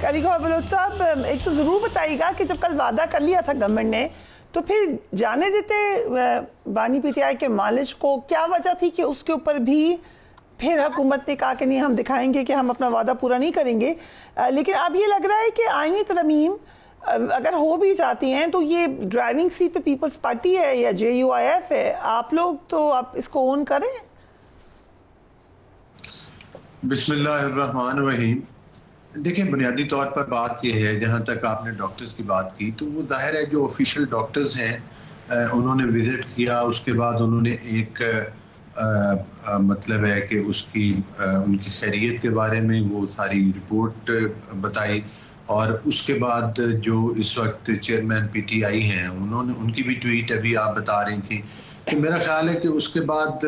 علی گوہر بلوچ صاحب ایک تو ضرور بتائیے گا کہ جب کل وعدہ کر لیا تھا گورنمنٹ نے تو پھر جانے دیتے بانی پی ٹی آئی کے مالج کو؟ کیا وجہ تھی کہ اس کے اوپر بھی پھر حکومت نے کہا کہ نہیں ہم دکھائیں گے کہ ہم اپنا وعدہ پورا نہیں کریں گے؟ لیکن اب یہ لگ رہا ہے کہ آئینی ترمیم اگر ہو بھی جاتی ہیں تو یہ ڈرائیونگ سیٹ پہ پیپلز پارٹی ہے یا جے یو آئی ایف ہے، آپ لوگ تو آپ اس کو اون کریں۔ بسم اللہ الرحمن الرحیم۔ دیکھیں بنیادی طور پر بات یہ ہے، جہاں تک آپ نے ڈاکٹرز کی بات کی تو وہ ظاہر ہے جو آفیشیل ڈاکٹرز ہیں انہوں نے وزٹ کیا، اس کے بعد انہوں نے ایک مطلب ہے کہ ان کی خیریت کے بارے میں وہ ساری رپورٹ بتائی، اور اس کے بعد جو اس وقت چیئرمین پی ٹی آئی ہیں ان کی بھی ٹویٹ ابھی آپ بتا رہی تھیں، تو میرا خیال ہے کہ اس کے بعد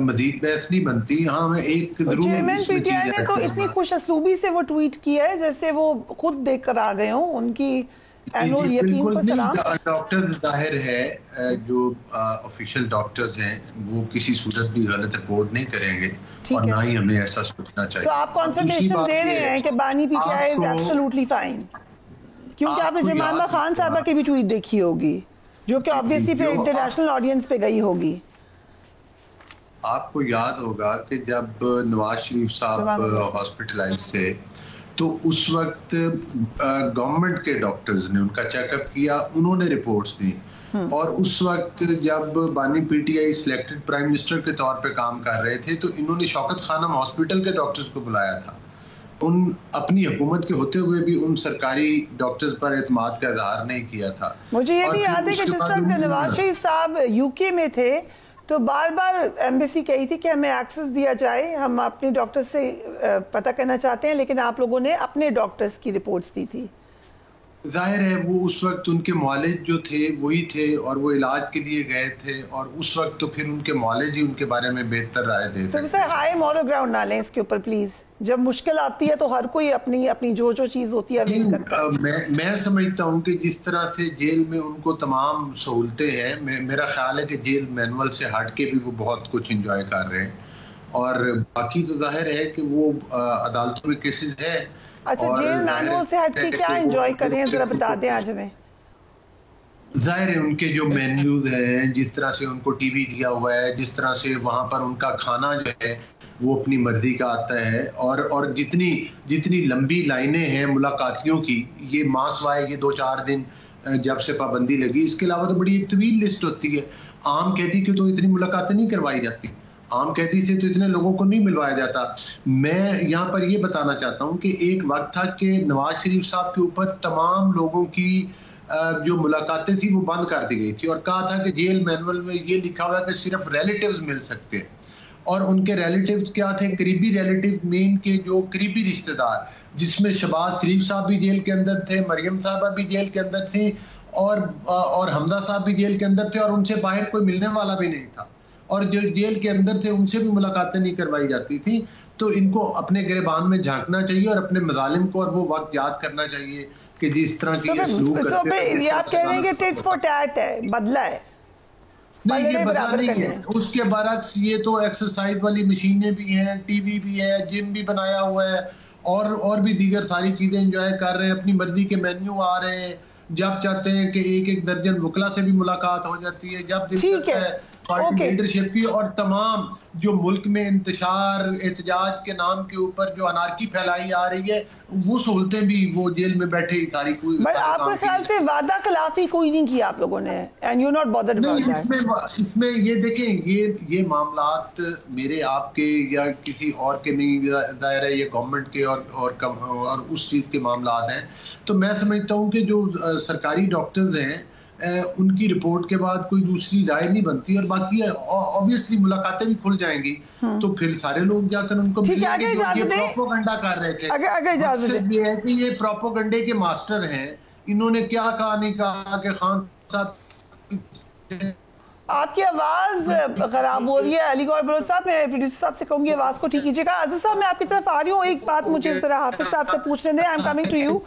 مزید بحث نہیں بنتی۔ ہاں میں ایک چیئرمین پی ٹی آئی نے تو اتنی خوش اسلوبی سے وہ ٹویٹ کیا ہے جیسے وہ خود دیکھ کر آ گئے ہوں، ان کی اینول یقین کو سلام۔ ڈاکٹر ظاہر ہے جو آفیشیل ڈاکٹرز ہیں وہ کسی صورت بھی غلط رپورٹ نہیں کریں گے، اور نہ ہی ہمیں ایسا سوچنا چاہیے۔ تو آپ کانفرمیشن دے رہے ہیں کہ بانی P T I is absolutely fine, کیونکہ آپ نے جمانہ خان صاحبہ کی بھی ٹویٹ دیکھی ہوگی جو کہ آبویسلی پہ انٹرنیشنل آڈینس پہ گئی ہوگی۔ آپ کو یاد ہوگا کہ جب نواز شریف صاحب ہاسپٹلائز تھے تو اس وقت گورنمنٹ کے ڈاکٹرز نے ان کا چیک اپ کیا، انہوں نے رپورٹس دی، اور اس وقت جب بانی پی ٹی آئی سلیکٹڈ پرائم منسٹر کے طور پہ کام کر رہے تھے تو انہوں نے شوکت خانم ہاسپٹل کے ڈاکٹرز کو بلایا تھا۔ ان اپنی حکومت کے ہوتے ہوئے بھی ان سرکاری ڈاکٹرز پر اعتماد کا اظہار نہیں کیا تھا۔ مجھے یہ بھی یاد ہے کہ جس وقت نواز شریف صاحب یو کے میں تھے تو بار بار ایمبیسی کہی تھی کہ ہمیں ایکسس دیا جائے، ہم اپنے ڈاکٹر سے پتہ کرنا چاہتے ہیں، لیکن آپ لوگوں نے اپنے ڈاکٹرز کی رپورٹس دی تھی۔ ظاہر ہے وہ اس وقت ان کے معالج جو تھے وہی تھے، اور وہ علاج کے لیے گئے تھے، اور اس وقت تو پھر ان کے معالج ہی ان کے بارے میں بہتر رائے دیتے تو سر ہائی مورل گراؤنڈ نہ لیں اس کے اوپر پلیز، جب مشکل آتی ہے تو ہر کوئی اپنی جو چیز ہوتی ہے اویل کرتا ہے۔ میں سمجھتا ہوں کہ جس طرح سے جیل میں ان کو تمام سہولتیں ہیں، میرا خیال ہے کہ جیل مینول سے ہٹ کے بھی وہ بہت کچھ انجوائے کر رہے ہیں، اور باقی تو ظاہر ہے کہ وہ عدالتوں میں کیسز ہے۔ اچھا جیل مینول سے ہٹ کے کیا انجوائے کر رہے ہیں ذرا بتا دیں آج ہمیں۔ ظاہر ہے ان کے جو مینیوز ہیں، جس طرح سے ان کو ٹی وی دیا ہوا ہے، جس طرح سے وہاں پر ان کا کھانا جو ہے وہ اپنی مرضی کا آتا ہے، اور جتنی لمبی لائنیں ہیں ملاقاتیوں کی، یہ ماسوائے یہ 2-4 دن جب سے پابندی لگی، اس کے علاوہ تو بڑی ایک طویل لسٹ ہوتی ہے۔ عام قیدی کی تو اتنی ملاقاتیں نہیں کروائی جاتی، عام قیدی سے تو اتنے لوگوں کو نہیں ملوایا جاتا۔ میں یہاں پر یہ بتانا چاہتا ہوں کہ ایک وقت تھا کہ نواز شریف صاحب کے اوپر تمام لوگوں کی جو ملاقاتیں تھی وہ بند کر دی گئی تھی، اور کہا تھا کہ جیل مینول میں یہ لکھا ہوا ہے کہ صرف ریلیٹیوز مل سکتے ہیں، اور ان کے ریلیٹیوز کیا تھے؟ قریبی ریلیٹیو، مین کے جو قریبی رشتہ دار، جس میں شہباز شریف صاحب بھی جیل کے اندر تھے، مریم صاحبہ بھی جیل کے اندر تھی، اور حمزہ صاحب بھی جیل کے اندر تھے، اور ان سے باہر کوئی ملنے والا بھی نہیں تھا، اور جو جیل کے اندر تھے ان سے بھی ملاقاتیں نہیں کروائی جاتی تھی۔ تو ان کو اپنے گریبان میں جھانکنا چاہیے اور اپنے مظالم کو اور وہ وقت یاد کرنا چاہیے کہ جس طرح کی یہ سلوک کرتے ہیں۔ یہ آپ کہہ رہے ہیں کہ ٹیٹ فور ٹیٹ ہے، بدلہ ہے؟ نہیں، یہ بدلہ نہیں ہے، اس کے برعکس یہ تو ایکسرسائز والی مشینیں بھی ہیں، ٹی وی بھی ہے، جم بھی بنایا ہوا ہے، اور بھی دیگر ساری چیزیں انجوائے کر رہے ہیں، اپنی مرضی کے مینیو آ رہے ہیں، جب چاہتے ہیں کہ ایک درجن وکلا سے بھی ملاقات ہو جاتی ہے، جب دل کرتا ہے پارٹی لیڈرشپ کی، اور تمام جو ملک میں انتشار احتجاج کے نام کے اوپر جو انارکی پھیلائی آ رہی ہے، وہ سہولتیں بھی وہ جیل میں بیٹھے ہی ساری کوئی۔ آپ کے خیال سے وعدہ خلافی کوئی نہیں کی آپ لوگوں نے، and you're not bothered about that؟ اس میں یہ دیکھیں، یہ معاملات میرے آپ کے یا کسی اور کے نہیں، ظاہر ہے یہ گورنمنٹ کے اور اس چیز کے معاملات ہیں۔ تو میں سمجھتا ہوں کہ جو سرکاری ڈاکٹرز ہیں ان کی رپورٹ کے بعد کوئی دوسری رائے نہیں بنتی، اور باقی obviously ملاقاتیں بھی کھل جائیں گی تو پھر سارے لوگ جا کر ان کو ملیں گے جو یہ پروپوگنڈا کر رہے تھے۔ مقصد یہ ہے کہ یہ پروپوگنڈے کے ماسٹر ہیں، انہوں نے کیا کہا نہیں کہا کہ خان صاحب۔ آپ کی آواز خراب ہو رہی ہے علی گوہر بلوچ صاحب، میں پروڈیوسر صاحب سے کہوں گی آواز کو ٹھیک کیجیے گا۔ عزیز صاحب میں آپ کی طرف آ رہی ہوں، ایک بات مجھے ذرا حافظ صاحب سے پوچھنے دیں۔ I'm coming to you۔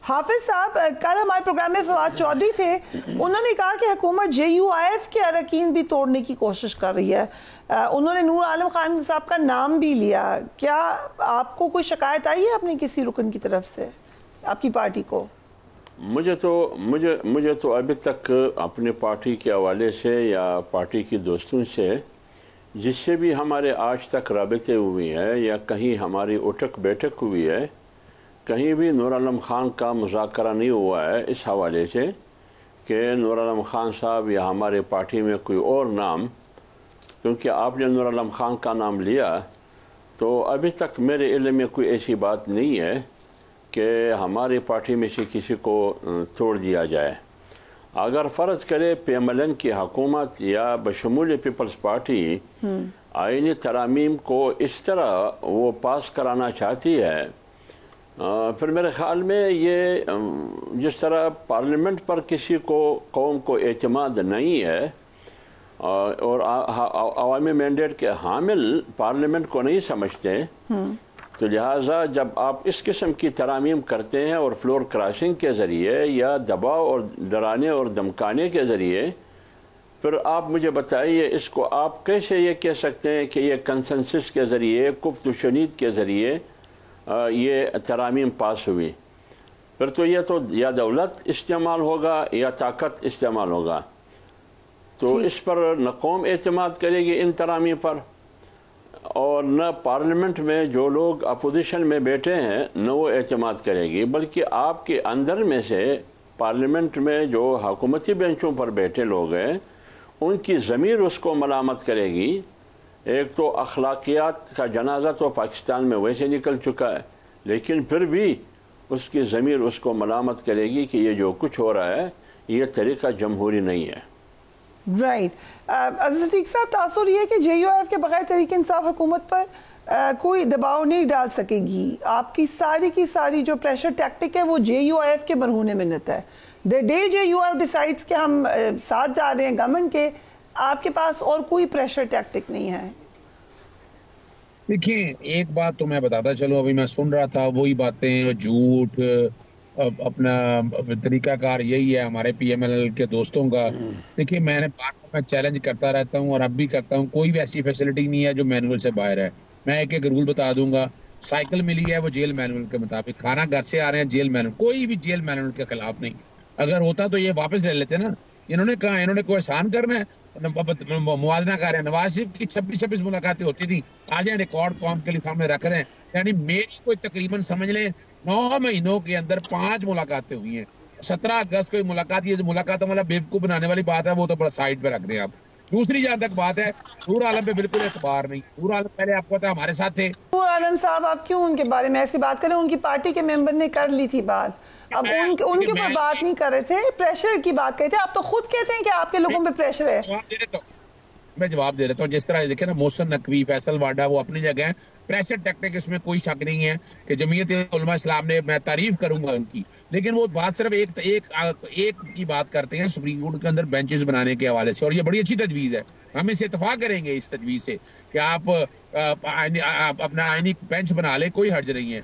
حافظ صاحب کل ہمارے پروگرام میں فواد چودھری تھے، انہوں نے کہا کہ حکومت جے یو آئی ایف کے اراکین بھی توڑنے کی کوشش کر رہی ہے، انہوں نے نور عالم خان صاحب کا نام بھی لیا۔ کیا آپ کو کوئی شکایت آئی ہے اپنی کسی رکن کی طرف سے؟ آپ کی پارٹی کو؟ مجھے تو ابھی تک اپنے پارٹی کے حوالے سے یا پارٹی کی دوستوں سے جس سے بھی ہمارے آج تک رابطے ہوئے ہیں یا کہیں ہماری اٹھک بیٹھک ہوئی ہے، کہیں بھی نور عالم خان کا مذاکرہ نہیں ہوا ہے اس حوالے سے کہ نور عالم خان صاحب یا ہمارے پارٹی میں کوئی اور نام، کیونکہ آپ نے نور عالم خان کا نام لیا تو ابھی تک میرے علم میں کوئی ایسی بات نہیں ہے کہ ہماری پارٹی میں سے کسی کو توڑ دیا جائے۔ اگر فرض کرے پی ایم ایل این کی حکومت یا بشمول پیپلز پارٹی آئینی ترامیم کو اس طرح وہ پاس کرانا چاہتی ہے، پھر میرے خیال میں یہ جس طرح پارلیمنٹ پر کسی کو قوم کو اعتماد نہیں ہے اور عوامی مینڈیٹ کے حامل پارلیمنٹ کو نہیں سمجھتے، تو لہٰذا جب آپ اس قسم کی ترامیم کرتے ہیں اور فلور کراسنگ کے ذریعے یا دباؤ اور ڈرانے اور دمکانے کے ذریعے، پھر آپ مجھے بتائیے اس کو آپ کیسے یہ کہہ سکتے ہیں کہ یہ کنسنسس کے ذریعے، گفت و شنید کے ذریعے یہ ترامیم پاس ہوئی؟ پھر تو یہ تو یا دولت استعمال ہوگا یا طاقت استعمال ہوگا، تو اس پر نہ قوم اعتماد کرے گی ان ترامیم پر، اور نہ پارلیمنٹ میں جو لوگ اپوزیشن میں بیٹھے ہیں نہ وہ اعتماد کرے گی، بلکہ آپ کے اندر میں سے پارلیمنٹ میں جو حکومتی بینچوں پر بیٹھے لوگ ہیں ان کی ضمیر اس کو ملامت کرے گی۔ ایک تو اخلاقیات کا جنازہ تو پاکستان میں ویسے نکل چکا ہے، لیکن پھر بھی اس کی ضمیر اس کو ملامت کرے گی کہ یہ جو کچھ ہو رہا ہے یہ طریقہ جمہوری نہیں ہے۔ رائٹ، عزیز صدیق صاحب، تاثر یہ ہے کہ جے یو ایف کے بغیر تحریک انصاف حکومت پر کوئی دباؤ نہیں ڈال سکے گی۔ آپ کی ساری جو پریشر ٹیکٹک ہے وہ جے یو ایف کے مرہون منت ہے۔ The day J U F decides کہ ہم ساتھ جا رہے ہیں گورنمنٹ کے، آپ کے پاس اور کوئی پریشر ٹیکٹک نہیں ہے۔ دیکھیں ایک بات تو میں بتاتا چلو، ابھی میں سن رہا تھا وہی باتیں، جھوٹ، اپنا طریقہ کار یہی ہے ہمارے پی ایم ایل کے دوستوں کا۔ دیکھیے میں چیلنج کرتا رہتا ہوں اور اب بھی کرتا ہوں، کوئی بھی ایسی فیسلٹی نہیں ہے جو مینول سے باہر ہے۔ میں ایک رول بتا دوں گا، سائیکل ملی ہے وہ جیل مینول کے مطابق، کھانا گھر سے آ رہے ہیں جیل مینول، کوئی بھی جیل مینول کے خلاف نہیں۔ اگر ہوتا تو یہ واپس لے لیتے نا، انہوں نے کہا انہوں نے کوئی احسان کرنا ہے، موازنہ کر رہے ہیں۔ نواز شریف کی 26 ملاقاتیں ہوتی تھیں، آ جائیں ریکارڈ قوم کے لیے سامنے رکھ رہے ہیں، یعنی میری کوئی تقریباً سمجھ لیں 9 مہینوں کے اندر 5 ملاقاتیں ہوئی ہیں۔ 17 اگست کو ملاقات، یہ جو ملاقات والا بیوقوف بنانے والی بات ہے وہ تو بڑا سائڈ پہ رکھ دیں آپ۔ دوسری جہاں تک بات ہے، نور عالم پہ بالکل اعتبار نہیں۔ نور عالم پہلے آپ کو پتا ہمارے ساتھ تھے۔ نور عالم صاحب، آپ کیوں ان کے بارے میں ایسی بات کریں؟ ان کی پارٹی کے ممبر نے کر لی تھی بات، اب ان کے اوپر بات نہیں کر رہے تھے، پریشر کی بات کہتے ہیں۔ آپ تو خود کہتے ہیں کہ آپ کے لوگوں پہ پریشر ہے۔ میں جواب دے دیتا ہوں، جس طرح دیکھیں نا محسن نقوی، فیصل واڈا، وہ اپنی جگہ ہیں، پریشر ٹیکٹک اس میں کوئی شک نہیں ہے کہ جمعیت علماء اسلام نے، میں تعریف کروں گا ان کی، لیکن وہ بات صرف ایک کی بات کرتے ہیں سپریم کورٹ کے اندر بینچز بنانے کے حوالے سے، اور یہ بڑی اچھی تجویز ہے، ہم اس سے اتفاق کریں گے اس تجویز سے کہ آپ اپنا آئینی بینچ بنا لیں، کوئی حرج نہیں ہے۔